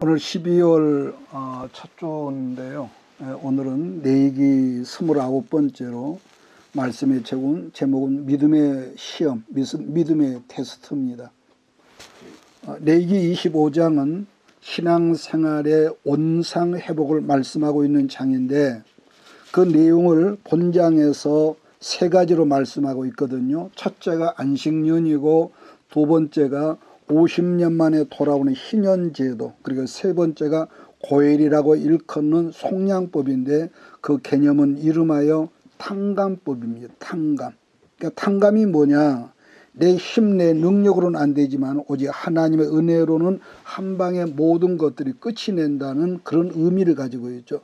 오늘 12월 첫 주인데요. 오늘은 내기 29번째로 말씀의 제목은 믿음의 시험, 믿음의 테스트입니다. 내기 25장은 신앙생활의 원상회복을 말씀하고 있는 장인데 그 내용을 본장에서 세 가지로 말씀하고 있거든요. 첫째가 안식년이고 두 번째가 50년 만에 돌아오는 희년제도, 그리고 세 번째가 고엘이라고 일컫는 속량법인데 그 개념은 이름하여 탕감법입니다. 탕감. 그러니까 탕감이 뭐냐? 내 힘, 내 능력으로는 안 되지만 오직 하나님의 은혜로는 한 방에 모든 것들이 끝이 낸다는 그런 의미를 가지고 있죠.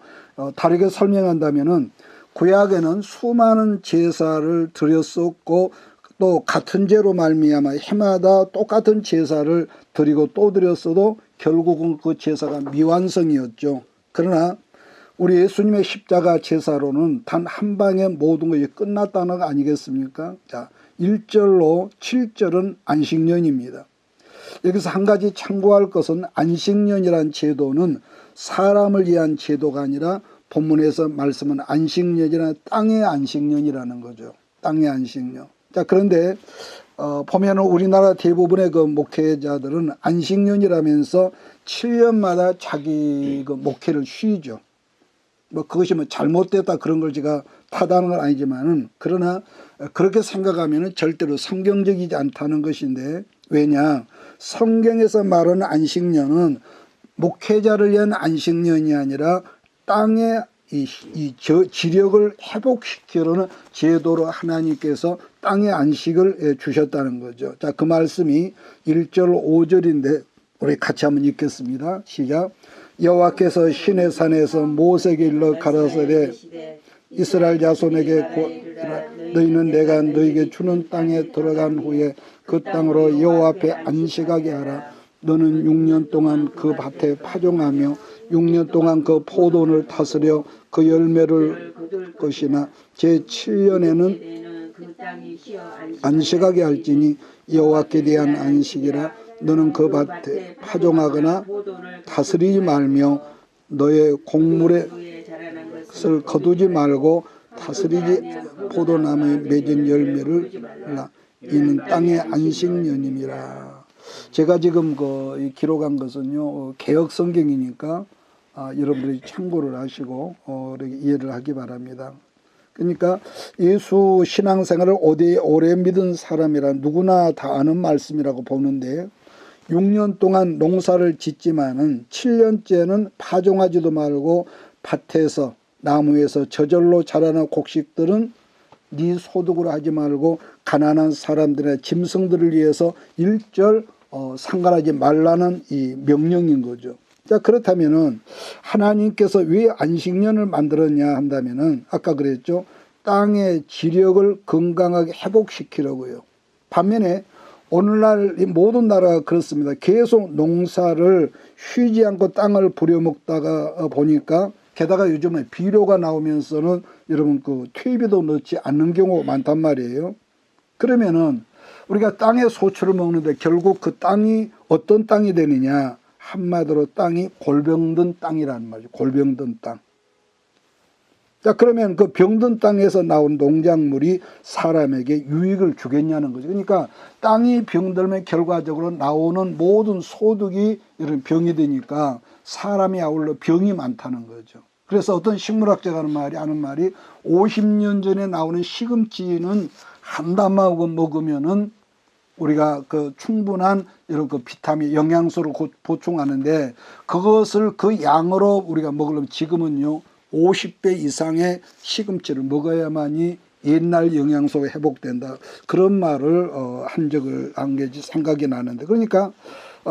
다르게 설명한다면은 구약에는 수많은 제사를 드렸었고 또 같은 죄로 말미암아 해마다 똑같은 제사를 드리고 또 드렸어도 결국은 그 제사가 미완성이었죠. 그러나 우리 예수님의 십자가 제사로는 단 한 방에 모든 것이 끝났다는 거 아니겠습니까? 자, 1절로 7절은 안식년입니다. 여기서 한 가지 참고할 것은 안식년이란 제도는 사람을 위한 제도가 아니라 본문에서 말씀은 안식년이나 땅의 안식년이라는 거죠. 땅의 안식년. 자, 그런데 보면은 우리나라 대부분의 그 목회자들은 안식년이라면서 7년마다 자기 그 목회를 쉬죠. 뭐 그것이 뭐 잘못됐다 그런 걸 제가 타다는 건 아니지만은, 그러나 그렇게 생각하면은 절대로 성경적이지 않다는 것인데, 왜냐? 성경에서 말하는 안식년은 목회자를 위한 안식년이 아니라 땅의 지력을 회복시키려는 제도로 하나님께서 땅의 안식을 주셨다는 거죠. 자, 그 말씀이 1절 5절인데 우리 같이 한번 읽겠습니다. 시작. 여호와께서 시내 산에서 모세에게 일러 가라사대 이스라엘 자손에게 너희는 내가 너희에게 주는 땅에 들어간 후에 그 땅으로 여호와 앞에 안식하게 하라. 너는 6년 동안 그 밭에 파종하며 6년 동안 그 포도원을 다스려 그 열매를 것이나 제7년에는 안식하게 할지니 여호와께 대한 안식이라. 너는 그 밭에 파종하거나 다스리지 말며 너의 곡물의 것을 거두지 말고 다스리지 포도나무에 맺은 열매를 라. 이는 땅의 안식년임이라. 제가 지금 기록한 것은요 개역 성경이니까 여러분들이 참고를 하시고 이해를 하기 바랍니다. 그러니까 예수 신앙생활을 오래 믿은 사람이라 누구나 다 아는 말씀이라고 보는데, 6년 동안 농사를 짓지만은 7년째는 파종하지도 말고 밭에서 나무에서 저절로 자라는 곡식들은 네 소득으로 하지 말고 가난한 사람들의 짐승들을 위해서 일절 상관하지 말라는 이 명령인 거죠. 자, 그렇다면은 하나님께서 왜 안식년을 만들었냐 한다면은 아까 그랬죠. 땅의 지력을 건강하게 회복시키려고요. 반면에 오늘날 이 모든 나라가 그렇습니다. 계속 농사를 쉬지 않고 땅을 부려먹다가 보니까, 게다가 요즘에 비료가 나오면서는 여러분 그 퇴비도 넣지 않는 경우가 많단 말이에요. 그러면은 우리가 땅의 소출을 먹는데 결국 그 땅이 어떤 땅이 되느냐? 한마디로 땅이 골병든 땅이라는 말이죠. 골병든 땅. 자, 그러면 그 병든 땅에서 나온 농작물이 사람에게 유익을 주겠냐는 거죠. 그러니까 땅이 병들면 결과적으로 나오는 모든 소득이 이런 병이 되니까 사람이 아울러 병이 많다는 거죠. 그래서 어떤 식물학자가 하는 말이 50년 전에 나오는 시금치는 한 담하고 먹으면은 우리가 그 충분한 이런 그 비타민, 영양소를 보충하는데, 그것을 그 양으로 우리가 먹으려면 지금은요 50배 이상의 시금치를 먹어야만이 옛날 영양소가 회복된다. 그런 말을 한 게 생각이 나는데, 그러니까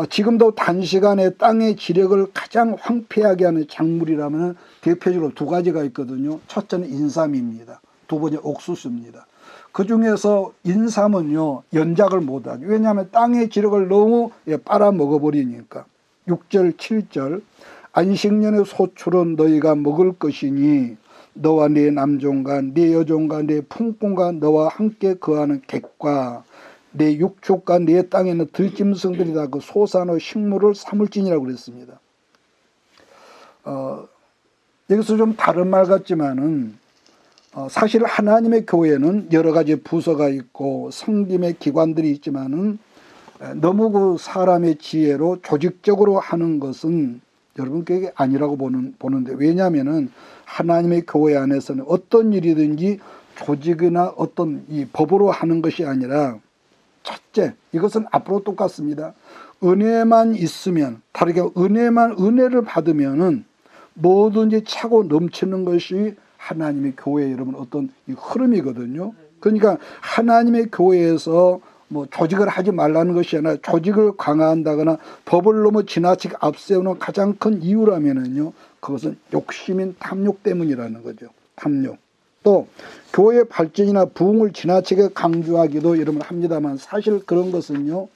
지금도 단시간에 땅의 지력을 가장 황폐하게 하는 작물이라면 대표적으로 두 가지가 있거든요. 첫째는 인삼입니다. 두 번째 옥수수입니다. 그 중에서 인삼은요 연작을 못하죠. 왜냐하면 땅의 지력을 너무 빨아먹어버리니까. 6절 7절 안식년의 소출은 너희가 먹을 것이니 너와 네 남종과 네 여종과 네 품꾼과 너와 함께 거하는 객과 내 육축과 내 땅에는 들짐승들이 다 그 소산의 식물을 삼을지니라고 그랬습니다. 여기서 좀 다른 말 같지만은 사실 하나님의 교회는 여러 가지 부서가 있고 섬김의 기관들이 있지만은 너무 그 사람의 지혜로 조직적으로 하는 것은 여러분 그게 아니라고 보는데, 왜냐하면은 하나님의 교회 안에서는 어떤 일이든지 조직이나 어떤 이 법으로 하는 것이 아니라, 첫째, 이것은 앞으로 똑같습니다. 은혜만 있으면, 다르게 은혜를 받으면은 뭐든지 차고 넘치는 것이 하나님의 교회 여러분 어떤 이 흐름이거든요. 그러니까 하나님의 교회에서 뭐 조직을 하지 말라는 것이 아니라 조직을 강화한다거나 법을 너무 지나치게 앞세우는 가장 큰 이유라면은요, 그것은 욕심인 탐욕 때문이라는 거죠. 탐욕. 또 교회 발전이나 부흥을 지나치게 강조하기도 여러분 합니다만, 사실 그런 것은요,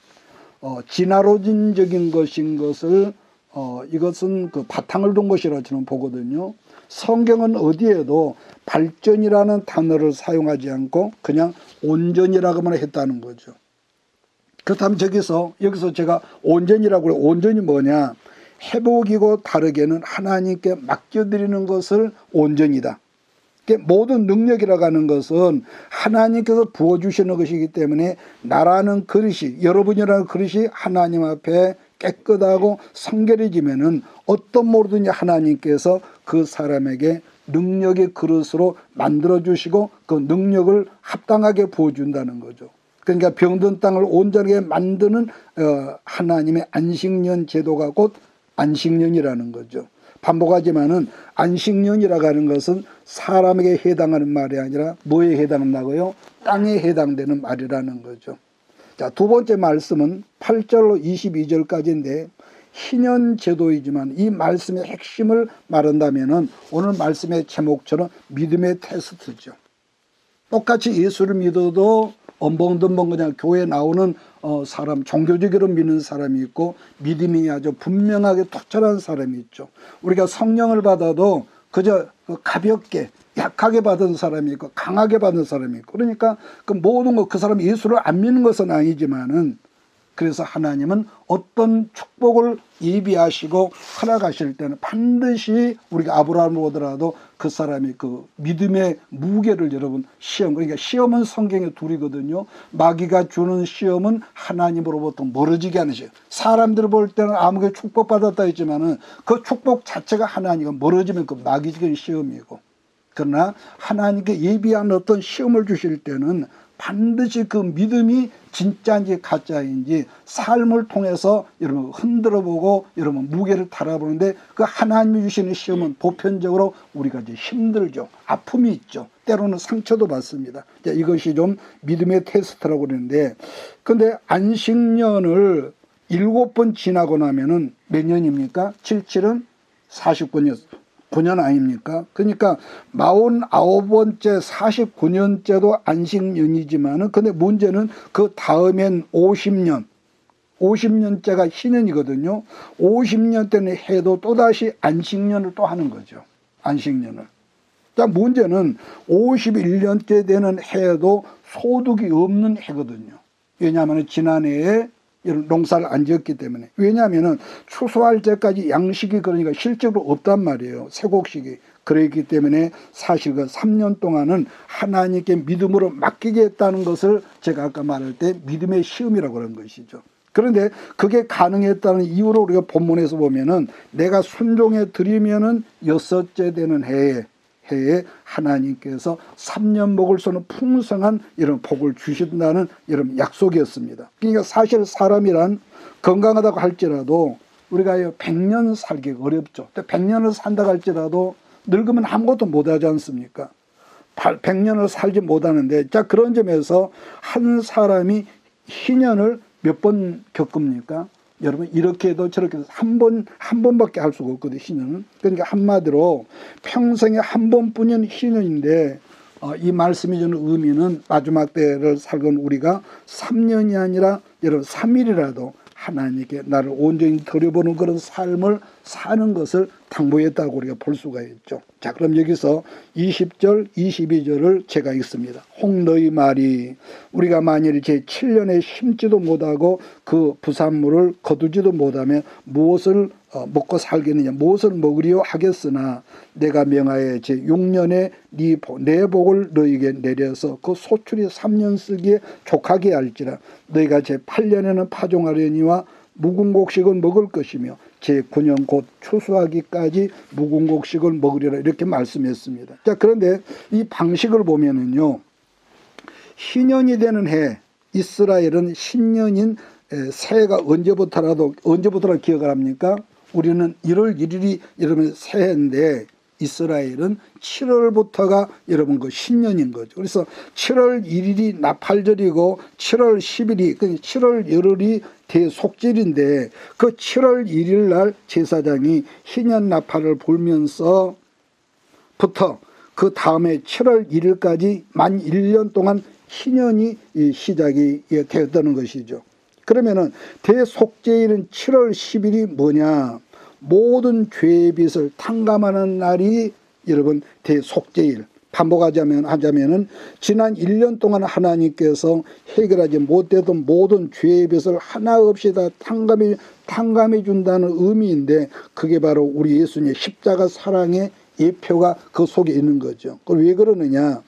진화론적인 것인 것을 이것은 그 바탕을 둔 것이라고 저는 보거든요. 성경은 어디에도 발전이라는 단어를 사용하지 않고 그냥 온전이라고만 했다는 거죠. 그렇다면 여기서 제가 온전이라고 해요. 온전이 뭐냐? 회복이고 다르게는 하나님께 맡겨드리는 것을 온전이다. 모든 능력이라고 하는 것은 하나님께서 부어주시는 것이기 때문에, 나라는 그릇이, 여러분이라는 그릇이 하나님 앞에 깨끗하고 성결해지면은 어떤 모든지 하나님께서 그 사람에게 능력의 그릇으로 만들어주시고 그 능력을 합당하게 부어준다는 거죠. 그러니까 병든 땅을 온전하게 만드는 하나님의 안식년 제도가 곧 안식년이라는 거죠. 반복하지만은 안식년이라고 하는 것은 사람에게 해당하는 말이 아니라 뭐에 해당한다고요? 땅에 해당되는 말이라는 거죠. 자, 두 번째 말씀은 8절로 22절까지인데 희년 제도이지만 이 말씀의 핵심을 말한다면은 오늘 말씀의 제목처럼 믿음의 테스트죠. 똑같이 예수를 믿어도 엄벙덤벙 그냥 교회에 나오는 사람, 종교적으로 믿는 사람이 있고 믿음이 아주 분명하게 투철한 사람이 있죠. 우리가 성령을 받아도 그저 가볍게 약하게 받은 사람이 있고 강하게 받은 사람이 있고, 그러니까 그 모든 것, 그 사람이 예수를 안 믿는 것은 아니지만은, 그래서 하나님은 어떤 축복을 예비하시고 허락하실 때는 반드시 우리가 아브라함을 보더라도 그 사람이 그 믿음의 무게를 여러분 그러니까 시험은 성경에 둘이거든요. 마귀가 주는 시험은 하나님으로부터 멀어지게 하는 시험. 사람들 볼 때는 아무게 축복받았다 했지만은 그 축복 자체가 하나님과 멀어지면 그 마귀적인 시험이고, 그러나 하나님께 예비한 어떤 시험을 주실 때는 반드시 그 믿음이 진짜인지 가짜인지 삶을 통해서 여러분 흔들어보고 여러분 무게를 달아보는데, 그 하나님이 주시는 시험은 보편적으로 우리가 이제 힘들죠. 아픔이 있죠. 때로는 상처도 받습니다. 이것이 좀 믿음의 테스트라고 그러는데, 근데 안식년을 7번 지나고 나면은 몇 년입니까? 77은 49년. 9년 아닙니까? 그러니까 49번째 49년째도 안식년이지만은, 근데 문제는 그 다음엔 50년째가 희년이거든요. 50년 때는 해도 또다시 안식년을 또 하는 거죠. 안식년을. 자, 문제는 51년째 되는 해도 소득이 없는 해거든요. 왜냐하면 지난해에 이런 농사를 안 지었기 때문에. 왜냐하면 추수할 때까지 양식이 그러니까 실제로 없단 말이에요. 세곡식이. 그랬기 때문에 사실 그 3년 동안은 하나님께 믿음으로 맡기겠다는 것을 제가 아까 말할 때 믿음의 시험이라고 그런 것이죠. 그런데 그게 가능했다는 이유로 우리가 본문에서 보면은, 내가 순종해 드리면은 6째 되는 해에 하나님께서 3년 먹을 수 있는 풍성한 이런 복을 주신다는 이런 약속이었습니다. 그러니까 사실 사람이란 건강하다고 할지라도 우리가 100년 살기 어렵죠. 100년을 산다고 할지라도 늙으면 아무것도 못하지 않습니까? 100년을 살지 못하는데, 자, 그런 점에서 한 사람이 희년을 몇 번 겪습니까? 여러분, 이렇게 해도 저렇게 해도 한 번밖에 할 수가 없거든요, 희년은. 그러니까 한마디로 평생에 한 번뿐인 희년인데, 이 말씀이 주는 의미는 마지막 때를 살건 우리가 3년이 아니라 여러분 3일이라도 하나님께 나를 온전히 드려보는 그런 삶을 사는 것을 당부했다고 우리가 볼 수가 있죠. 자, 그럼 여기서 20절, 22절을 제가 읽습니다. 혹 너희 말이 우리가 만일 제7년에 심지도 못하고 그 부산물을 거두지도 못하면 무엇을 먹고 살겠느냐, 무엇을 먹으리요 하겠으나 내가 명하여 제6년에 내 복을 너희에게 내려서 그 소출이 3년 쓰기에 족하게 할지라. 너희가 제8년에는 파종하려니와 묵은 곡식을 먹을 것이며 제9년 곧 추수하기까지 묵은 곡식을 먹으리라, 이렇게 말씀했습니다. 자, 그런데 이 방식을 보면은요, 신년이 되는 해, 이스라엘은 신년인 새해가 언제부터라도 기억을 합니까? 우리는 1월 1일이 여러분 새해인데 이스라엘은 7월부터가 여러분 그 신년인 거죠. 그래서 7월 1일이 나팔절이고 7월 10일이, 7월 열흘이 대속절인데 그 7월 1일 날 제사장이 희년 나팔을 불면서부터 그 다음에 7월 1일까지 만 1년 동안 희년이 시작이 되었다는 것이죠. 그러면은 대속죄일은 7월 10일이 뭐냐? 모든 죄의 빚을 탕감하는 날이 여러분 대속죄일. 반복하자면은 지난 1년 동안 하나님께서 해결하지 못했던 모든 죄의 빚을 하나 없이 다 탕감해 준다는 의미인데, 그게 바로 우리 예수님의 십자가 사랑의 예표가 그 속에 있는 거죠. 왜 그러느냐?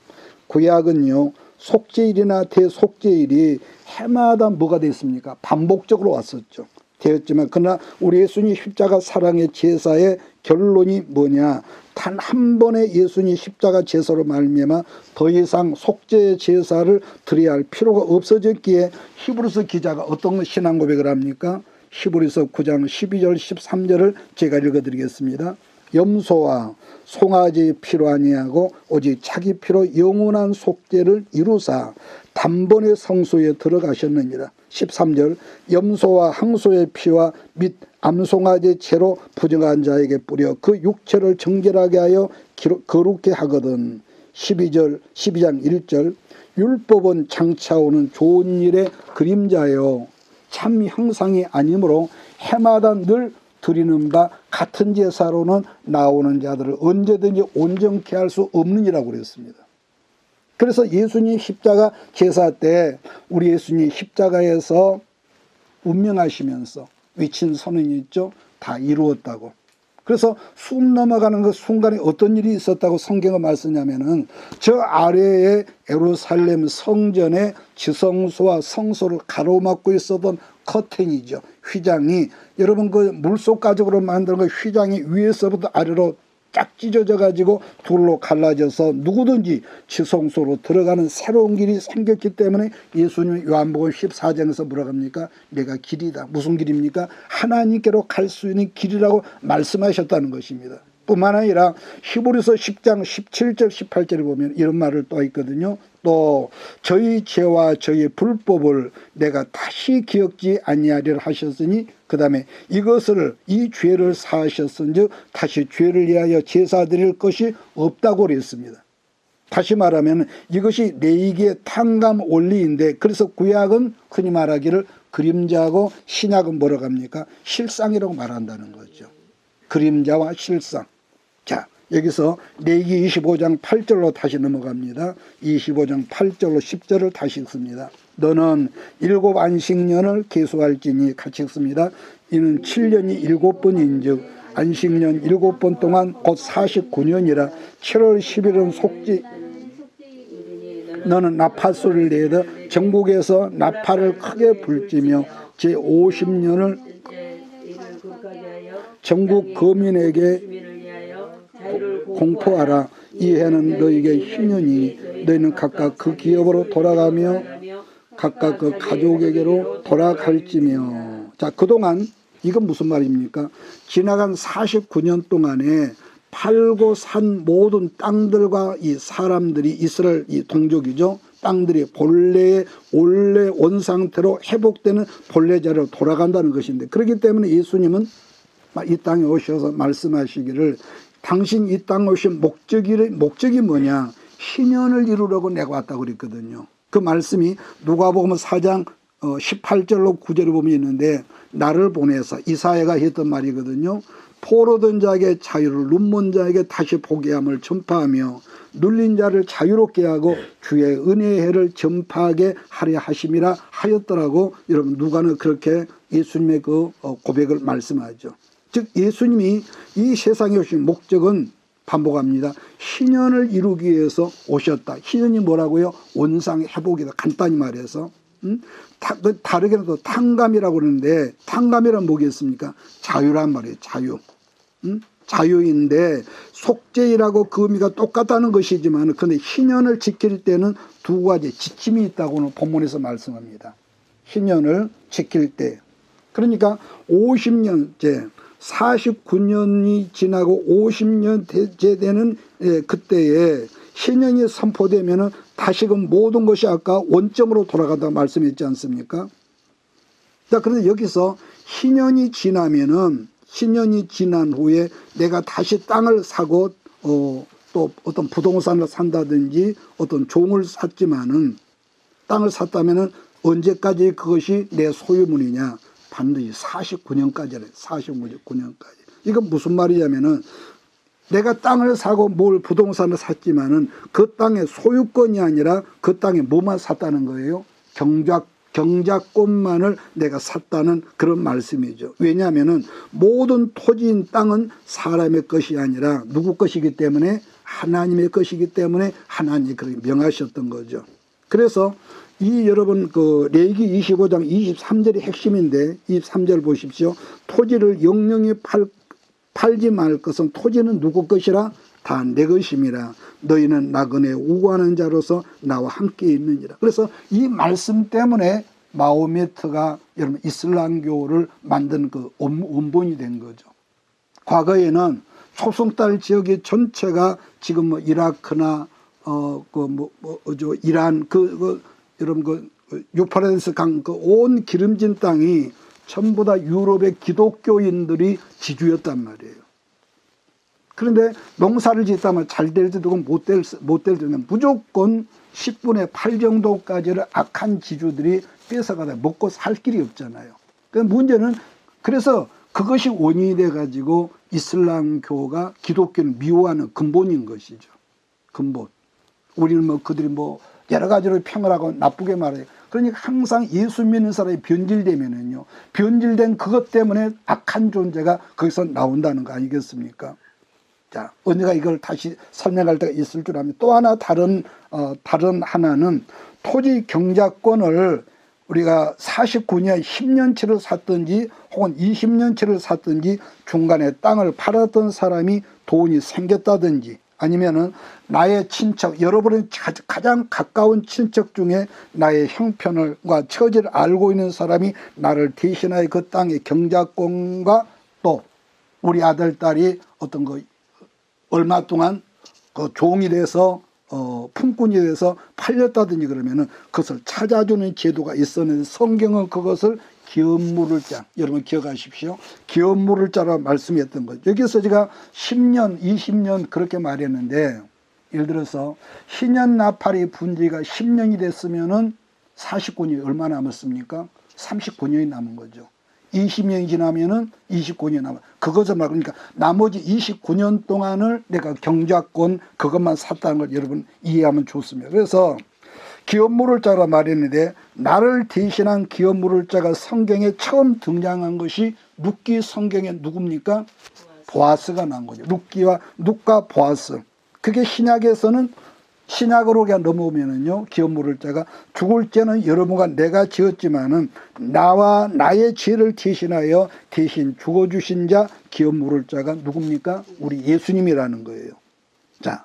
구약은요, 속죄일이나 대속죄일이 해마다 뭐가 됐습니까? 반복적으로 왔었죠. 되었지만 그러나 우리 예수님 십자가 사랑의 제사의 결론이 뭐냐? 단 한 번의 예수님 십자가 제사로 말미암아 더 이상 속죄 제사를 드려야 할 필요가 없어졌기에 히브리서 기자가 어떤 신앙 고백을 합니까? 히브리서 9장 12절 13절을 제가 읽어드리겠습니다. 염소와 송아지 피로 아니하고 오직 자기 피로 영원한 속죄를 이루사 단번에 성소에 들어가셨느니라. 13절 염소와 항소의 피와 및 암송아지 채로 부정한 자에게 뿌려 그 육체를 정결하게 하여 거룩게 하거든. 12장 1절 율법은 장차오는 좋은 일의 그림자요 참 형상이 아니므로 해마다 늘 드리는 바 같은 제사로는 나오는 자들을 언제든지 온전케 할 수 없느니라고 그랬습니다. 그래서 예수님 십자가 제사 때 우리 예수님 십자가에서 운명하시면서 외친 선언이 있죠. 다 이루었다고. 그래서 숨 넘어가는 그 순간에 어떤 일이 있었다고 성경은 말씀하냐면은 저 아래에 예루살렘 성전의 지성소와 성소를 가로막고 있었던 커튼이죠. 휘장이 여러분 그 물속 가죽으로 만든 그 휘장이 위에서부터 아래로 쫙 찢어져 가지고 둘로 갈라져서 누구든지 지성소로 들어가는 새로운 길이 생겼기 때문에 예수님 요한복음 14장에서 뭐라고 합니까? 내가 길이다. 무슨 길입니까? 하나님께로 갈 수 있는 길이라고 말씀하셨다는 것입니다. 뿐만 아니라 히브리서 10장 17절 18절에 보면 이런 말을 또 있거든요. 또 저희 죄와 저희 불법을 내가 다시 기억지 아니하리라 하셨으니 그 다음에 이 죄를 사하셨은즉 다시 죄를 위하여 제사 드릴 것이 없다고 그랬습니다. 다시 말하면 이것이 레위기의 탕감 원리인데, 그래서 구약은 흔히 말하기를 그림자고 신약은 뭐라고 합니까? 실상이라고 말한다는 거죠. 그림자와 실상. 자, 여기서 레위기 25장 8절로 다시 넘어갑니다. 25장 8절로 10절을 다시 읽습니다. 너는 7 안식년을 계수할지니, 같이 읽습니다. 이는 7년이 7번인즉 안식년 7번 동안 곧 49년이라 7월 10일은 속죄. 너는 나팔소리를 내어 전국에서 나팔을 크게 불지며 제50년을 전국 거민에게 공포하라. 이 해는 너에게 희년이 너희는 각각 그 기업으로 돌아가며 각각 그 가족에게로 돌아갈지며. 자, 그동안 이건 무슨 말입니까? 지나간 49년 동안에 팔고 산 모든 땅들과 이 사람들이 이스라엘 이 동족이죠. 땅들이 본래의 원래 원상태로 회복되는 본래 자리로 돌아간다는 것인데, 그렇기 때문에 예수님은 이 땅에 오셔서 말씀하시기를 당신 이 땅에 오신 목적이 뭐냐? 희년을 이루려고 내가 왔다고 그랬거든요. 그 말씀이 누가복음 4장 18절로 9절을 보면 있는데, 나를 보내서 이사야가 했던 말이거든요. 포로된 자에게 자유를, 눈먼 자에게 다시 보게 함을 전파하며 눌린 자를 자유롭게 하고 주의 은혜의 해를 전파하게 하려 하심이라 하였더라고. 여러분 누가는 그렇게 예수님의 그 고백을 말씀하죠. 즉 예수님이 이 세상에 오신 목적은 반복합니다. 희년을 이루기 위해서 오셨다. 희년이 뭐라고요? 원상의 회복이다. 간단히 말해서. 다르게는 또 탕감이라고 그러는데 탕감이란 뭐겠습니까? 자유란 말이에요. 자유. 자유인데 속죄일하고 그 의미가 똑같다는 것이지만 근데 희년을 지킬 때는 두 가지 지침이 있다고는 본문에서 말씀합니다. 희년을 지킬 때. 그러니까 50년째 49년이 지나고 50년째 되는 그때에 희년이 선포되면은 다시금 모든 것이 아까 원점으로 돌아가다 말씀했지 않습니까? 자, 그런데 여기서 희년이 지나면은 희년이 지난 후에 내가 다시 땅을 사고 또 어떤 부동산을 산다든지 어떤 종을 샀지만은 땅을 샀다면은 언제까지 그것이 내 소유물이냐? 반드시 49년까지래. 49년까지. 이건 무슨 말이냐면은 내가 땅을 사고 뭘 부동산을 샀지만은 그 땅의 소유권이 아니라 그 땅에 뭐만 샀다는 거예요? 경작권만을 내가 샀다는 그런 말씀이죠. 왜냐하면은 모든 토지인 땅은 사람의 것이 아니라 누구 것이기 때문에 하나님의 것이기 때문에 하나님이 그렇게 명하셨던 거죠. 그래서 이 여러분 그 레위기 25장 23절이 핵심인데 23절 보십시오. 토지를 영영히 팔지 말 것은 토지는 누구 것이라 다 내 것임이라. 너희는 나그네 우고하는 자로서 나와 함께 있느니라. 그래서 이 말씀 때문에 마호메트가 여러분 이슬람교를 만든 그 원본이 된 거죠. 과거에는 초승달 지역의 전체가 지금 뭐 이라크나 이란 여러분 유프라테스 강 그 온 기름진 땅이 전부 다 유럽의 기독교인들이 지주였단 말이에요. 그런데 농사를 짓다면 잘 될 때도 못 될 때는 무조건 10분의 8 정도까지를 악한 지주들이 뺏어가다 먹고 살 길이 없잖아요. 그 문제는 그래서 그것이 원인이 돼가지고 이슬람교가 기독교를 미워하는 근본인 것이죠. 근본. 우리는 뭐 그들이 뭐 여러 가지로 평을 하고 나쁘게 말해요. 그러니까 항상 예수 믿는 사람이 변질되면은요, 변질된 그것 때문에 악한 존재가 거기서 나온다는 거 아니겠습니까? 자, 언제가 이걸 다시 설명할 때가 있을 줄 압니다. 또 하나 다른 하나는 토지 경작권을 우리가 49년 10년치를 샀든지 혹은 20년치를 샀든지 중간에 땅을 팔았던 사람이 돈이 생겼다든지 아니면은 나의 친척, 여러분의 가장 가까운 친척 중에 나의 형편과 처지를 알고 있는 사람이 나를 대신하여 그 땅의 경작권과 또 우리 아들, 딸이 어떤 거 얼마 동안 그 종이 돼서 품꾼이 돼서 팔렸다든지 그러면은 그것을 찾아주는 제도가 있었는데 성경은 그것을 기업물을자, 여러분 기억하십시오. 기업물을자라고 말씀했던 거죠. 여기서 제가 10년, 20년 그렇게 말했는데 예를 들어서 희년 나팔이 분지가 10년이 됐으면은 49년이 얼마 남았습니까? 39년이 남은 거죠. 20년이 지나면은 29년이 남아. 그것을 말 그러니까 나머지 29년 동안을 내가 경작권 그것만 샀다는 걸 여러분 이해하면 좋습니다. 그래서 기업물을자라 말했는데 나를 대신한 기업물을자가 성경에 처음 등장한 것이 룻기 성경에 누굽니까? 보아스가 난 거죠. 룻과 보아스. 그게 신약에서는 신약으로 그냥 넘어오면은요, 기업물을자가 죽을 죄는 여러분과 내가 지었지만은 나와 나의 죄를 대신하여 대신 죽어주신 자 기업물을자가 누굽니까? 우리 예수님이라는 거예요. 자,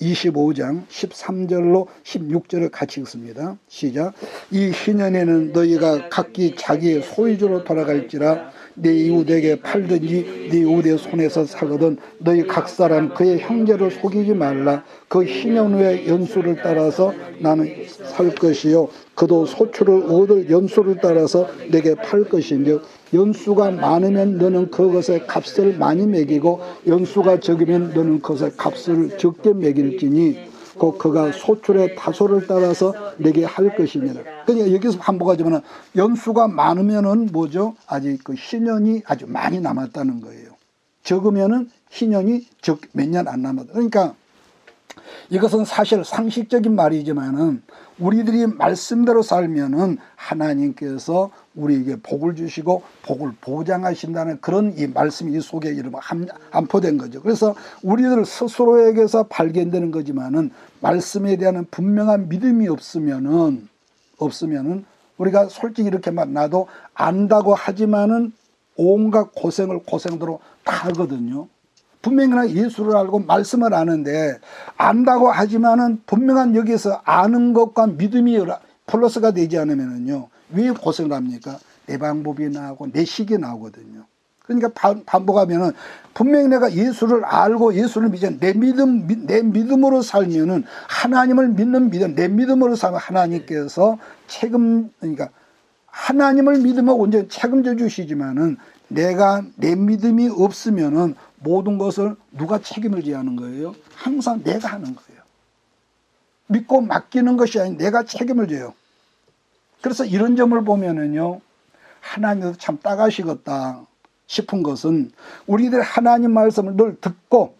25장 13절로 16절을 같이 읽습니다. 시작. 이 희년에는 너희가 각기 자기의 소유주로 돌아갈지라 내 이웃에게 팔든지 네 이웃의 손에서 사거든 너희 각 사람 그의 형제를 속이지 말라. 그 희년 후의 연수를 따라서 나는 살 것이요 그도 소출을 얻을 연수를 따라서 내게 팔 것인즉 연수가 많으면 너는 그것의 값을 많이 매기고 연수가 적으면 너는 그것의 값을 적게 매길지니 곧 그가 소출의 다소를 따라서 내게 할 것이니라. 그러니까 여기서 반복하지만 연수가 많으면은 뭐죠? 아직 그 희년이 아주 많이 남았다는 거예요. 적으면은 희년이 몇 년 안 남았다. 그러니까 이것은 사실 상식적인 말이지만은 우리들이 말씀대로 살면은 하나님께서 우리에게 복을 주시고 복을 보장하신다는 그런 이 말씀이 이 속에 이르면 안포된 거죠. 그래서 우리들 스스로에게서 발견되는 거지만은 말씀에 대한 분명한 믿음이 없으면은 우리가 솔직히 이렇게 나도 안다고 하지만은 온갖 고생도로 다 하거든요. 분명히 예수를 알고 말씀을 아는데 안다고 하지만은 분명한 여기에서 아는 것과 믿음이 플러스가 되지 않으면은요 왜 고생을 합니까? 내 방법이 나오고 내 식이 나오거든요. 그러니까 반복하면은 분명히 내가 예수를 알고 예수를 믿지 내 믿음으로 살면은 하나님을 믿는 믿음 내 믿음으로 살면 하나님께서 그러니까 하나님을 믿으면 언제 책임져 주시지만은 내가 내 믿음이 없으면은 모든 것을 누가 책임을 져야 하는 거예요? 항상 내가 하는 거예요. 믿고 맡기는 것이 아닌 내가 책임을 져요. 그래서 이런 점을 보면은요, 하나님도 참 따가시겠다 싶은 것은 우리들 하나님 말씀을 늘 듣고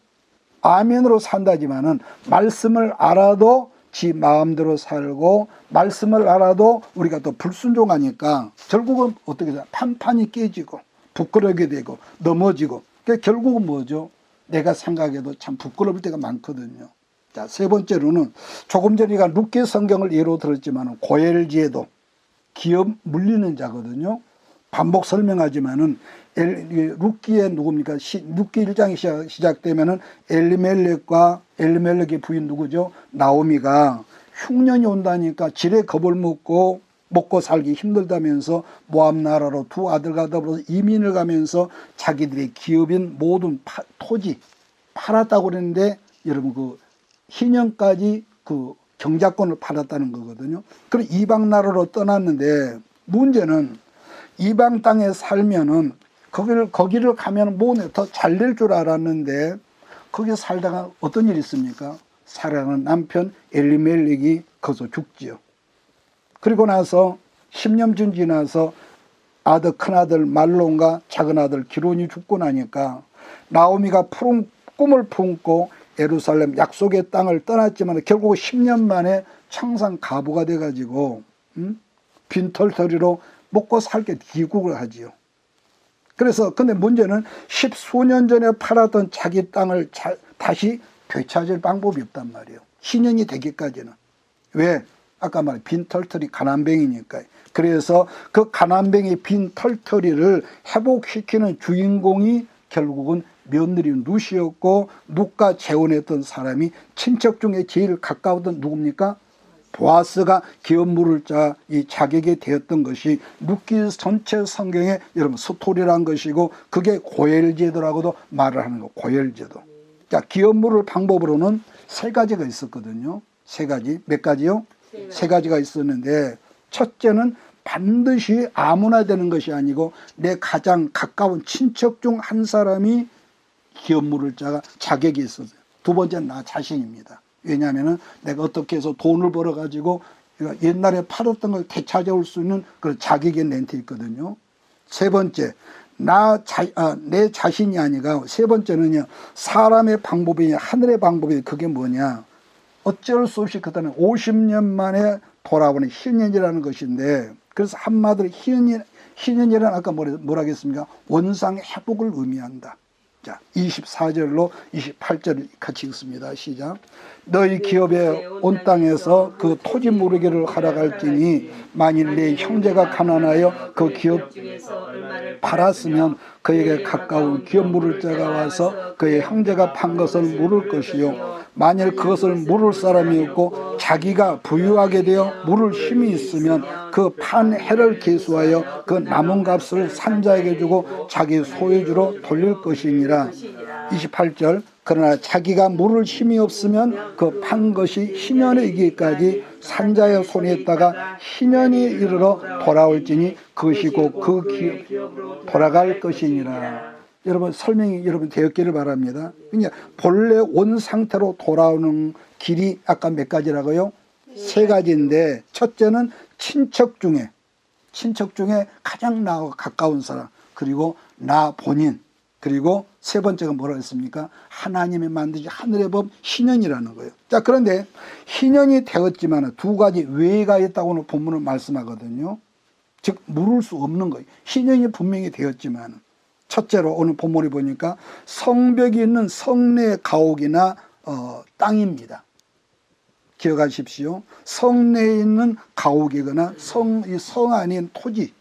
아멘으로 산다지만은 말씀을 알아도 지 마음대로 살고 말씀을 알아도 우리가 또 불순종하니까 결국은 어떻게 돼요? 판판이 깨지고 부끄러게 되고 넘어지고 결국은 뭐죠? 내가 생각해도 참 부끄러울 때가 많거든요. 자, 세 번째로는 조금 전에 룻기 성경을 예로 들었지만 고엘지에도 기업 물리는 자거든요. 반복 설명하지만은 룻기의 누굽니까? 룻기 1장이 시작되면은 엘리멜렉의 부인 누구죠? 나오미가 흉년이 온다니까 지레 겁을 먹고 살기 힘들다면서 모압 나라로 두 아들과 더불어서 이민을 가면서 자기들의 기업인 모든 토지 팔았다고 그랬는데 여러분 그 희년까지 그 경작권을 팔았다는 거거든요. 그럼 이방 나라로 떠났는데 문제는 이방 땅에 살면은 거기를 가면 뭐네 더 잘 될 줄 알았는데 거기 살다가 어떤 일이 있습니까? 사랑하는 남편 엘리멜렉이 거기서 죽지요. 그리고 나서 10년쯤 지나서 큰아들 말론과 작은아들 기론이 죽고 나니까 나오미가 꿈을 품고 예루살렘 약속의 땅을 떠났지만 결국 10년 만에 청산 가부가 돼가지고 빈털터리로 먹고 살게 귀국을 하지요. 그래서 근데 문제는 10수년 전에 팔았던 자기 땅을 다시 되찾을 방법이 없단 말이에요. 희년이 되기까지는. 왜? 아까 말한 빈털터리 가난뱅이니까. 그래서 그 가난뱅이 빈털터리를 회복시키는 주인공이 결국은 며느리 룻이었고 룻과 재혼했던 사람이 친척 중에 제일 가까웠던 누굽니까? 보아스가 기업 물을 자 이 자격이 되었던 것이 룻기 전체 성경에 여러분 스토리란 것이고 그게 고엘제도라고도 말을 하는 거. 고엘제도. 자, 기업 물을 방법으로는 세 가지가 있었거든요. 세 가지. 몇 가지요? 세 가지가 있었는데 첫째는 반드시 아무나 되는 것이 아니고 내 가장 가까운 친척 중 한 사람이 기업 물을 자가 자격이 있었어요. 두 번째는 나 자신입니다. 왜냐하면 내가 어떻게 해서 돈을 벌어가지고 옛날에 팔았던 걸 되찾아올 수 있는 그 자격이 렌트 있거든요. 세 번째, 내 자신이 아니라 세 번째는요, 사람의 방법이 하늘의 방법이 그게 뭐냐. 어쩔 수 없이 그다음에 50년 만에 돌아오는 희년이라는 것인데 그래서 한마디로 희년이라는 아까 뭐라 했습니까? 원상 회복을 의미한다. 자, 24절로 28절 같이 읽습니다. 시작. 너희 기업에 온 땅에서 그 토지 무르기를 하락할지니 만일 내 형제가 가난하여 그 기업 팔았으면 그에게 가까운 기업 물을 자가 와서 그의 형제가 판 것을 물을 것이요 만일 그것을 물을 사람이 없고 자기가 부유하게 되어 물을 힘이 있으면 그 판 해를 계수하여 그 남은 값을 산자에게 주고 자기 소유주로 돌릴 것이니라. 28절. 그러나 자기가 물을 힘이 없으면 그 판 것이 희년에 이기까지 산자의 손에 있다가 희년이 이르러 돌아올지니 그것이 곧 그 기업 돌아갈 것이니라. 여러분 설명이 여러분 되었기를 바랍니다. 그러니까 본래 온 상태로 돌아오는 길이 아까 몇 가지라고요? 세 가지인데 첫째는 친척 중에 가장 나하고 가까운 사람, 그리고 나 본인, 그리고 세 번째가 뭐라고 했습니까? 하나님이 만드신 하늘의 법 희년이라는 거예요. 자, 그런데 희년이 되었지만 두 가지 외가 있다고 오늘 본문을 말씀하거든요. 즉 물을 수 없는 거예요. 희년이 분명히 되었지만, 첫째로 오늘 본문을 보니까 성벽이 있는 성내 가옥이나 땅입니다. 기억하십시오. 성내에 있는 가옥이거나 성 안에 있는 토지.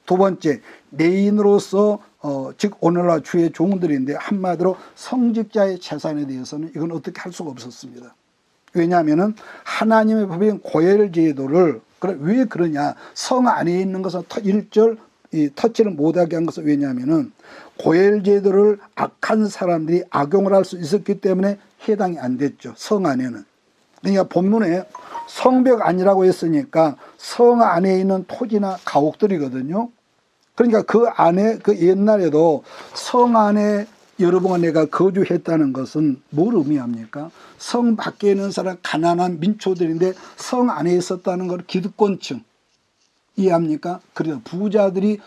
두 번째, 내인으로서 즉 오늘날 주의 종들인데 한마디로 성직자의 재산에 대해서는 이건 어떻게 할 수가 없었습니다. 왜냐하면 하나님의 법인 고엘 제도를 왜 그러냐, 성 안에 있는 것은 1절 터치를 못하게 한 것은 왜냐하면 고엘 제도를 악한 사람들이 악용을 할 수 있었기 때문에 해당이 안 됐죠. 성 안에는. 그러니까 본문에 성벽 아니라고 했으니까 성 안에 있는 토지나 가옥들이거든요. 그러니까 그 안에, 그 옛날에도 성 안에 여러 번 내가 거주했다는 것은 뭘 의미합니까? 성 밖에 있는 사람, 가난한 민초들인데 성 안에 있었다는 걸 기득권층. 이해합니까? 그래서 부자들이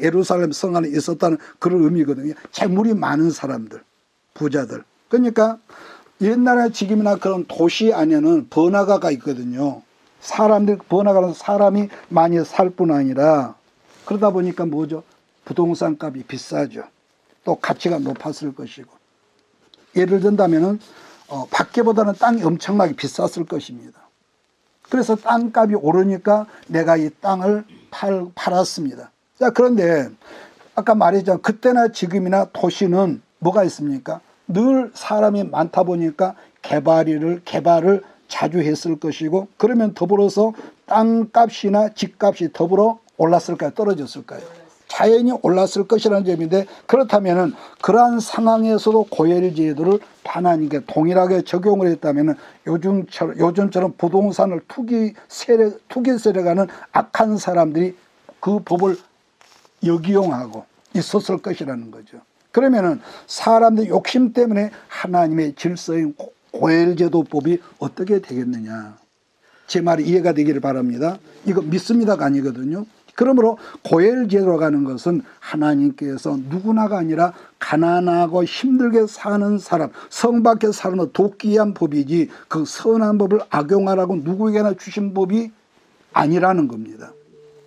예루살렘 성 안에 있었다는 그런 의미거든요. 재물이 많은 사람들, 부자들. 그러니까 옛날에 지금이나 그런 도시 안에는 번화가가 있거든요. 번화가는 사람이 많이 살 뿐 아니라 그러다 보니까 뭐죠? 부동산 값이 비싸죠. 또 가치가 높았을 것이고. 예를 든다면은 밖에보다는 땅이 엄청나게 비쌌을 것입니다. 그래서 땅값이 오르니까 내가 이 땅을 팔았습니다. 자, 그런데 아까 말했잖아요. 그때나 지금이나 도시는 뭐가 있습니까? 늘 사람이 많다 보니까 개발을 자주 했을 것이고, 그러면 더불어서 땅값이나 집값이 더불어 올랐을까요? 떨어졌을까요? 자연히 올랐을 것이라는 점인데, 그렇다면 그러한 상황에서도 고엘 제도를 하나님께 동일하게 적용을 했다면 요즘처럼 부동산을 투기 세력하는 악한 사람들이 그 법을 역이용하고 있었을 것이라는 거죠. 그러면은 사람들의 욕심 때문에 하나님의 질서인 고엘 제도법이 어떻게 되겠느냐. 제 말이 이해가 되기를 바랍니다. 이거 믿습니다가 아니거든요. 그러므로 고엘 제도라고 하는 것은 하나님께서 누구나가 아니라 가난하고 힘들게 사는 사람, 성 밖에 사는 돕기위한 법이지 그 선한 법을 악용하라고 누구에게나 주신 법이 아니라는 겁니다.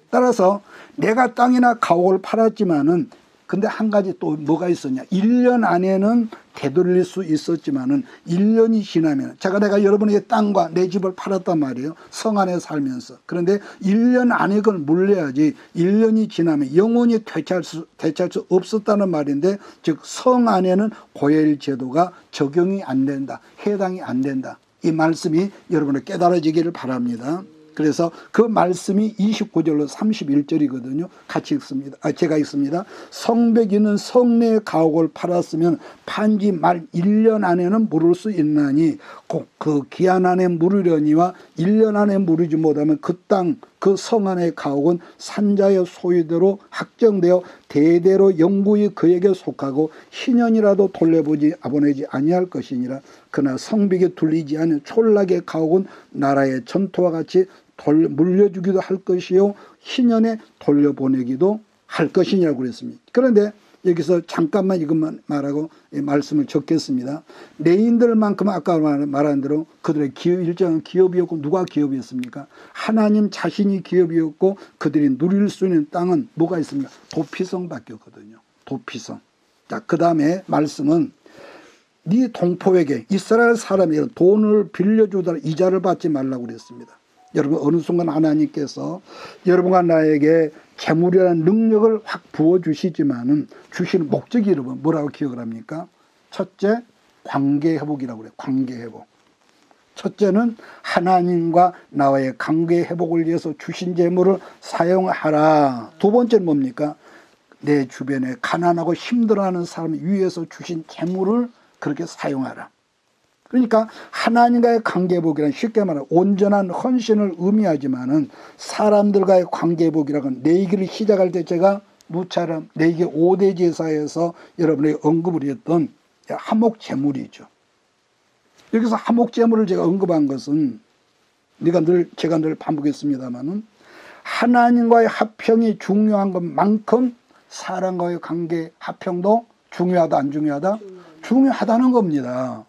따라서 내가 땅이나 가옥을 팔았지만은 근데 한 가지 또 뭐가 있었냐. 1년 안에는 되돌릴 수 있었지만은 1년이 지나면, 내가 여러분에게 땅과 내 집을 팔았단 말이에요. 성 안에 살면서. 그런데 1년 안에 그걸 물려야지 1년이 지나면 영원히 되찾을 수 없었다는 말인데, 즉 성 안에는 고엘 제도가 적용이 안 된다. 해당이 안 된다. 이 말씀이 여러분을 깨달아지기를 바랍니다. 그래서 그 말씀이 29절로 31절이거든요. 같이 읽습니다. 제가 읽습니다. 성벽 있는 성내 가옥을 팔았으면 판지 말 1년 안에는 물을 수 있나니 꼭 그 기한 안에 물으려니와 1년 안에 물으지 못하면 그 땅, 그 성 안의 가옥은 산자의 소유대로 확정되어 대대로 영구히 그에게 속하고 희년이라도 돌려보지 아보내지 아니할 것이니라. 그러나 성벽에 둘리지 않은 촌락의 가옥은 나라의 전토와 같이 물려주기도 할 것이요 희년에 돌려보내기도 할 것이냐고 그랬습니다. 그런데 여기서 잠깐만 이것만 말하고 말씀을 적겠습니다. 내인들만큼 아까 말한 대로 그들의 일정한 기업이었고, 누가 기업이었습니까? 하나님 자신이 기업이었고, 그들이 누릴 수 있는 땅은 뭐가 있습니까? 도피성밖에 없거든요. 도피성. 자, 그 다음에 말씀은 네 동포에게 이스라엘 사람이 돈을 빌려주더라 이자를 받지 말라고 그랬습니다. 여러분, 어느 순간 하나님께서 여러분과 나에게 재물이라는 능력을 확 부어주시지만은 주시는 목적이 여러분 뭐라고 기억을 합니까? 첫째, 관계회복이라고 그래요. 관계회복. 첫째는 하나님과 나와의 관계회복을 위해서 주신 재물을 사용하라. 두 번째는 뭡니까? 내 주변에 가난하고 힘들어하는 사람 위해서 주신 재물을 그렇게 사용하라. 그러니까 하나님과의 관계회복이란 쉽게 말하면 온전한 헌신을 의미하지만은 사람들과의 관계회복이라고는 내 얘기를 시작할 때 제가 무차람 내 얘기 5대 제사에서 여러분에게 언급을 했던 화목제물이죠. 여기서 화목제물을 제가 언급한 것은 제가 늘 반복했습니다만은 하나님과의 화평이 중요한 것만큼 사람과의 관계 화평도 중요하다 안 중요하다? 중요하다는 겁니다.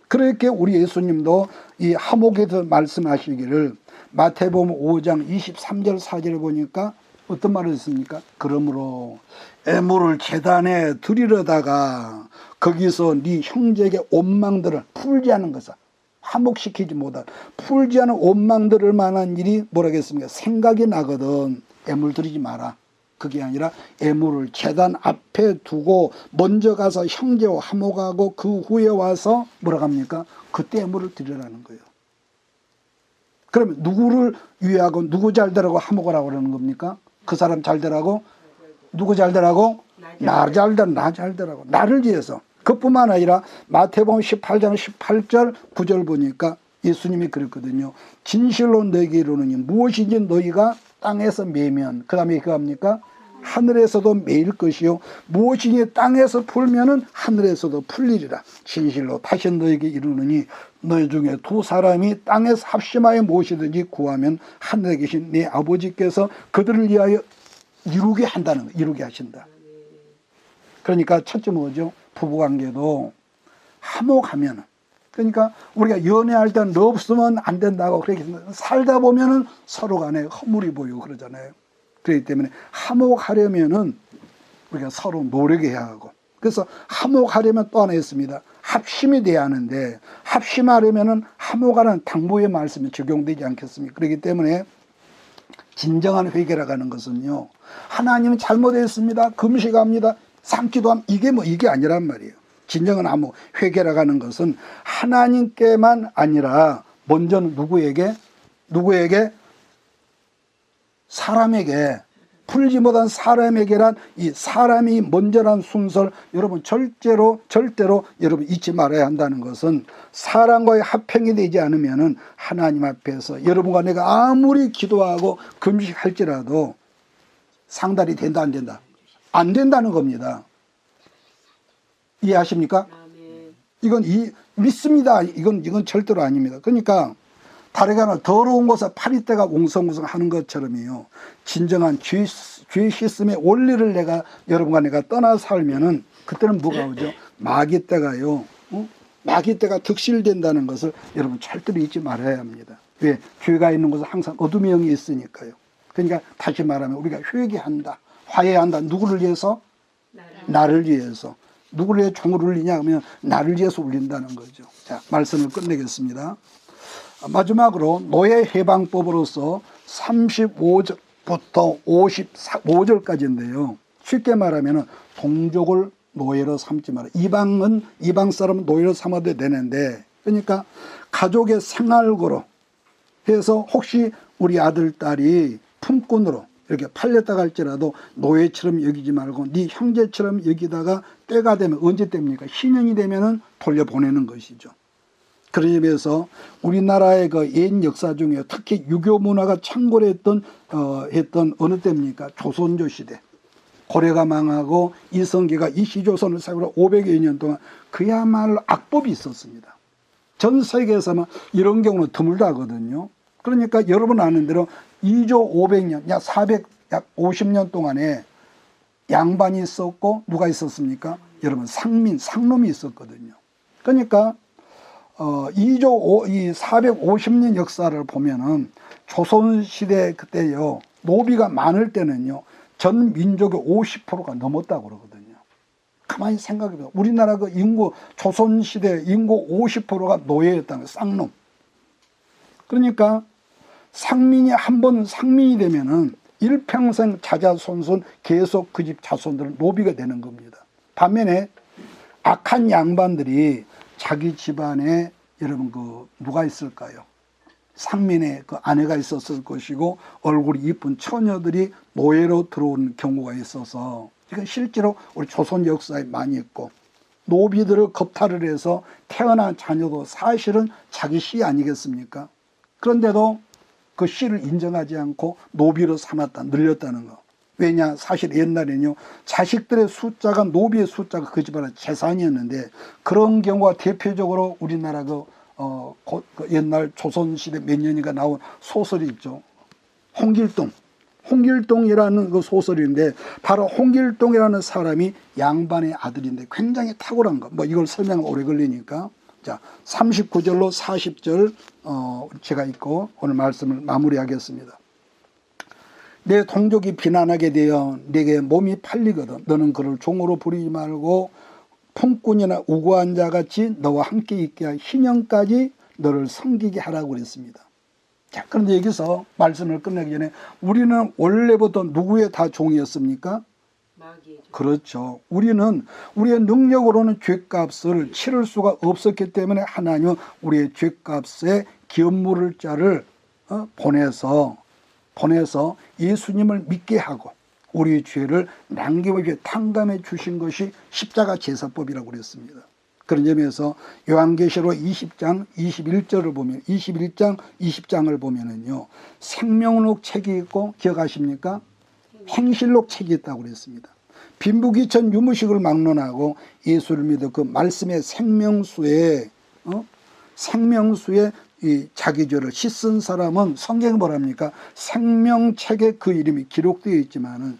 그렇게 우리 예수님도 이 하목에서 말씀하시기를 마태복음 5장 23절 4절을 보니까 어떤 말을 했습니까? 그러므로 애물을 제단에 드리려다가 거기서 네 형제에게 원망들을 풀지 않은 것을 화목시키지 못한 풀지 않은 원망들을 만한 일이 뭐라겠습니까? 생각이 나거든. 애물 드리지 마라. 그게 아니라 애물을 제단 앞에 두고 먼저 가서 형제와 화목하고 그 후에 와서 뭐라고 합니까? 그때 애물을 드리라는 거예요. 그러면 누구를 위하고 누구 잘 되라고 화목하라고 그러는 겁니까? 그 사람 잘 되라고? 누구 잘 되라고? 나 잘 되라, 나 잘 되라고. 나를 위해서. 그뿐만 아니라 마태복음 18장 18절 9절 보니까 예수님이 그랬거든요. 진실로 너에게 이르노니 무엇인지 너희가 땅에서 매면 그 다음에 그거 합니까? 하늘에서도 매일 것이요 무엇이니 땅에서 풀면은 하늘에서도 풀리리라. 진실로 다시 너에게 이르노니 너희 중에 두 사람이 땅에서 합심하여 무엇이든지 구하면 하늘에 계신 네 아버지께서 그들을 위하여 이루게 한다는 거예요. 이루게 하신다. 그러니까 첫째 뭐죠? 부부관계도 화목하면은, 그러니까 우리가 연애할 때는 너 없으면 안 된다고 그렇게 살다 보면은 서로 간에 허물이 보이고 그러잖아요. 그렇기 때문에 화목하려면은 우리가 서로 노력해야 하고, 그래서 화목하려면 또 하나 있습니다. 합심이 돼야 하는데, 합심하려면은 화목하는 당부의 말씀이 적용되지 않겠습니까? 그렇기 때문에 진정한 회개라고 하는 것은요, 하나님은 잘못했습니다, 금식합니다, 삼기도함, 이게 아니란 말이에요. 진정한 회개라고 하는 것은 하나님께만 아니라 먼저는 누구에게? 사람에게, 풀지 못한 사람에게란 이 사람이 먼저란 순서를 여러분 절대로 여러분 잊지 말아야 한다는 것은 사람과의 합평이 되지 않으면은 하나님 앞에서 여러분과 내가 아무리 기도하고 금식할지라도 상달이 된다 안 된다? 안 된다는 겁니다. 이해하십니까? 이건 믿습니다. 이건 절대로 아닙니다. 그러니까 다르게 하면 더러운 곳에 파리떼가 옹성옹성하는 것처럼요. 진정한 죄 씻음의 원리를 여러분과 내가 떠나 살면은 그때는 뭐가 오죠? 마귀떼가요. 마귀떼가 득실된다는 것을 여러분 절대로 잊지 말아야 합니다. 왜? 죄가 있는 곳은 항상 어둠의 영이 있으니까요. 그러니까 다시 말하면 우리가 회개한다, 화해한다. 누구를 위해서? 나를 위해서. 누구를 위해 종을 울리냐 하면 나를 위해서 울린다는 거죠. 자, 말씀을 끝내겠습니다. 마지막으로 노예 해방법으로서 35절부터 55절까지인데요. 쉽게 말하면 동족을 노예로 삼지 마라. 이방 사람은 노예로 삼아도 되는데, 그러니까 가족의 생활고로 해서 혹시 우리 아들, 딸이 품꾼으로 이렇게 팔렸다 할지라도 노예처럼 여기지 말고 네 형제처럼 여기다가 때가 되면, 언제 때입니까? 신년이 되면은 돌려보내는 것이죠. 그런 의미에서 우리나라의 그 옛 역사 중에 특히 유교 문화가 창궐했던 어느 때입니까? 조선조 시대. 고려가 망하고 이성계가 이시조선을 세우려 500여 년 동안 그야말로 악법이 있었습니다. 전 세계에서만 이런 경우는 드물다거든요. 그러니까 여러분 아는 대로 2조 500년, 약 450년 동안에 양반이 있었고 누가 있었습니까? 여러분 상놈이 있었거든요. 그러니까 450년 역사를 보면은 조선시대 그때요, 노비가 많을 때는요, 전 민족의 50%가 넘었다고 그러거든요. 가만히 생각해보세요. 우리나라 그 인구, 조선시대 인구 50%가 노예였다는 거예요. 쌍놈. 그러니까 상민이 한번 상민이 되면은 일평생 자자손손 계속 그 집 자손들은 노비가 되는 겁니다. 반면에 악한 양반들이 자기 집안에 여러분 누가 있을까요? 상민의 그 아내가 있었을 것이고 얼굴이 이쁜 처녀들이 노예로 들어온 경우가 있어서, 이건 실제로 우리 조선 역사에 많이 있고, 노비들을 겁탈을 해서 태어난 자녀도 사실은 자기 씨 아니겠습니까? 그런데도 그 씨를 인정하지 않고 노비로 늘렸다는 거. 왜냐? 사실 옛날에는요, 자식들의 숫자가, 노비의 숫자가 그 집안의 재산이었는데, 그런 경우가 대표적으로 우리나라 그 옛날 조선시대 몇 년인가 나온 소설이 있죠. 홍길동 홍길동이라는 그 소설인데 바로 홍길동이라는 사람이 양반의 아들인데 굉장히 탁월한 거. 뭐 이걸 설명하면 오래 걸리니까. 자, 39절로 40절 제가 읽고 오늘 말씀을 마무리하겠습니다. 내 동족이 비난하게 되어 내게 몸이 팔리거든 너는 그를 종으로 부리지 말고 품꾼이나 우고한 자같이 너와 함께 있게 할 희년까지 너를 섬기게 하라고 그랬습니다. 자, 그런데 여기서 말씀을 끝내기 전에 우리는 원래부터 누구의 다 종이었습니까? 그렇죠. 우리는 우리의 능력으로는 죗값을 치를 수가 없었기 때문에 하나님은 우리의 죗값에 기업물을 자를 보내서 예수님을 믿게 하고 우리의 죄를 남김없이 탕감해 주신 것이 십자가 제사법이라고 그랬습니다. 그런 점에서 요한계시록 20장 21절을 보면 21장 20장을 보면은요. 생명록 책이 있고 기억하십니까? 행실록 책이 있다고 그랬습니다. 빈부귀천 유무식을 막론하고 예수를 믿어 그 말씀의 생명수에 이 자기 죄를 씻은 사람은 성경에 뭐랍니까? 생명책에 그 이름이 기록되어 있지만은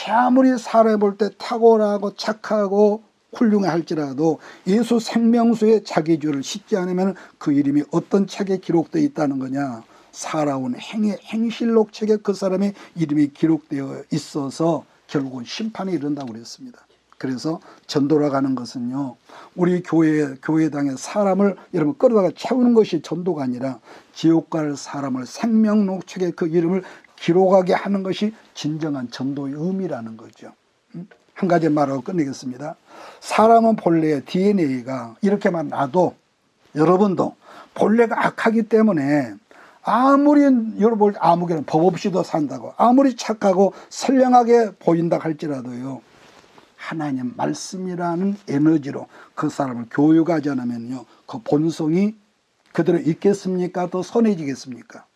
아무리 사람을 볼 때 탁월하고 착하고 훌륭해 할지라도 예수 생명수에 자기 죄를 씻지 않으면 그 이름이 어떤 책에 기록되어 있다는 거냐? 살아온 행실록 책에 그 사람의 이름이 기록되어 있어서 결국은 심판에 이른다고 그랬습니다. 그래서 전도라 가는 것은요, 우리 교회당에 사람을 여러분 끌어다가 채우는 것이 전도가 아니라 지옥 갈 사람을 생명록 책에 그 이름을 기록하게 하는 것이 진정한 전도의 의미라는 거죠. 한 가지 말하고 끝내겠습니다. 사람은 본래 DNA가 이렇게만 놔도 여러분도 본래가 악하기 때문에 아무리 여러분 아무개는 법 없이도 산다고 아무리 착하고 선량하게 보인다 할지라도요, 하나님 말씀이라는 에너지로 그 사람을 교육하지 않으면요, 그 본성이 그대로 있겠습니까? 더 선해지겠습니까?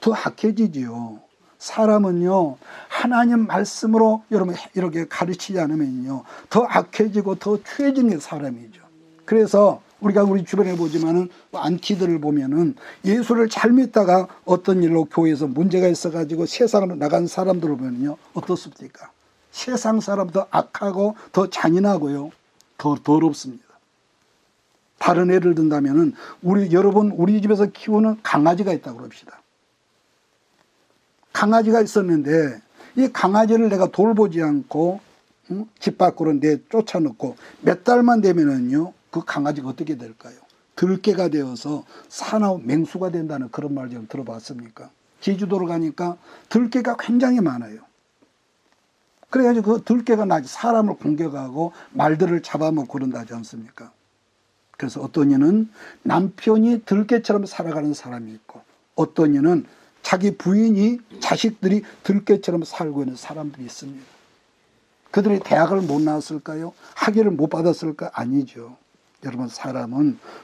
더 악해지지요. 사람은요, 하나님 말씀으로 여러분 이렇게 가르치지 않으면요, 더 악해지고 더 추해지는 게 사람이죠. 그래서 우리가 우리 주변에 보지만은 안티들을 보면은 예수를 잘 믿다가 어떤 일로 교회에서 문제가 있어가지고 세상으로 나간 사람들을 보면요, 어떻습니까? 세상 사람 더 악하고 더 잔인하고요, 더 더럽습니다. 다른 예를 든다면은 여러분 우리 집에서 키우는 강아지가 있다고 그럽시다. 강아지가 있었는데 이 강아지를 내가 돌보지 않고 집 밖으로 쫓아놓고 몇 달만 되면은요, 그 강아지가 어떻게 될까요? 들개가 되어서 사나운 맹수가 된다는 그런 말 좀 들어봤습니까? 제주도로 가니까 들개가 굉장히 많아요. 그래가지고 그 들개가 사람을 공격하고 말들을 잡아먹고 그런다지 않습니까? 그래서 어떤 이는 남편이 들개처럼 살아가는 사람이 있고 어떤 이는 자기 부인이 자식들이 들개처럼 살고 있는 사람들이 있습니다. 그들이 대학을 못 나왔을까요? 학위를 못 받았을까? 아니죠. 여러분,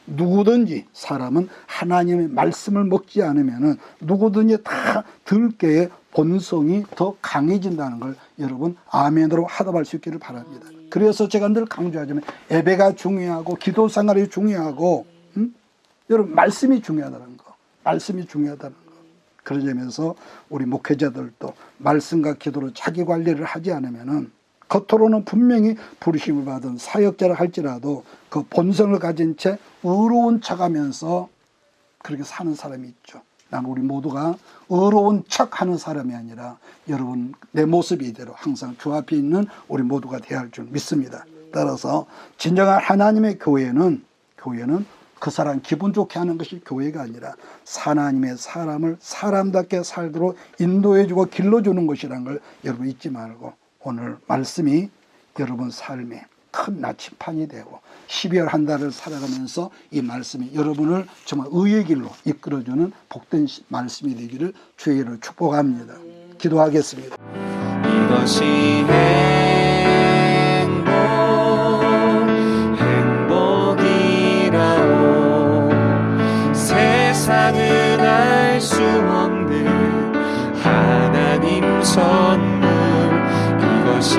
누구든지 사람은 하나님의 말씀을 먹지 않으면은 누구든지 다 들깨의 본성이 더 강해진다는 걸 여러분 아멘으로 하답할 수 있기를 바랍니다. 그래서 제가 늘 강조하자면 예배가 중요하고 기도 생활이 중요하고 여러분 말씀이 중요하다는 거. 그런 점에서 우리 목회자들도 말씀과 기도로 자기 관리를 하지 않으면은 겉으로는 분명히 부르심을 받은 사역자를 할지라도 그 본성을 가진 채 의로운 척하면서 그렇게 사는 사람이 있죠. 난 우리 모두가 의로운 척하는 사람이 아니라 여러분 내 모습이 이대로 항상 주 앞에 있는 우리 모두가 되어야 할 줄 믿습니다. 따라서 진정한 하나님의 교회는 그 사람 기분 좋게 하는 것이 교회가 아니라 하나님의 사람을 사람답게 살도록 인도해주고 길러주는 것이라는 걸 여러분 잊지 말고 오늘 말씀이 여러분 삶에 큰 나침판이 되고 12월 한 달을 살아가면서 이 말씀이 여러분을 정말 의의 길로 이끌어주는 복된 말씀이 되기를 주의 이름으로 축복합니다. 기도하겠습니다. 이것이 행복이라오. 세상은 알 수 없는 하나님 선물. 이것이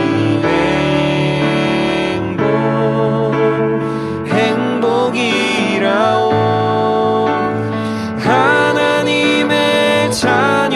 행복이라오. 하나님의 자녀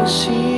이것이